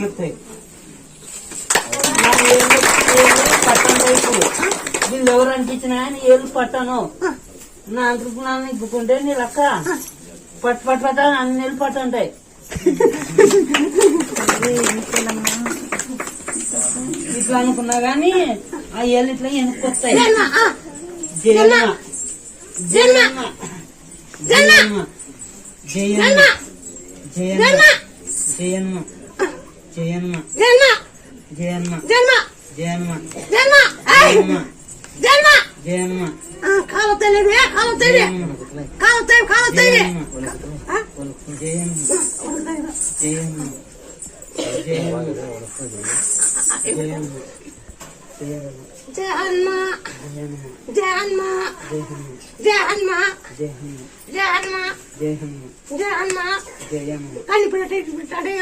వస్తాయి. పట్టం వైపు వీళ్ళు ఎవరు అనిపించినా కానీ ఏళ్ళు పట్టాను. నా అంతృప్తి ఇగ్గుకుంటే నీ లెక్క పట్టు పట్టు పట్ట అన్ని నీళ్ళు పట్టు ఉంటాయి. ఇట్లా అనుకున్నా గాని ఆ ఏళ్ళు ఇట్లా ఎనుకొస్తాయి. జయమ్మ జయమ్మ జయమ్మ జయమ్మ జయమ్మ జయమ్మ జయమ్మ జయమ్మ జయమ్మ జయమ్మ జయమ్మ కాలు తెలియదు కాలు తెలియదు కాలు తెలియదు కాలు తెలియదు జయమ్మ జయమ్మ జయమ్మ జయమ్మ జయమ్మ జయమ్మ జయమ్మ జయమ్మ జయమ్మ జయమ్మ కానీ పెట్టాడే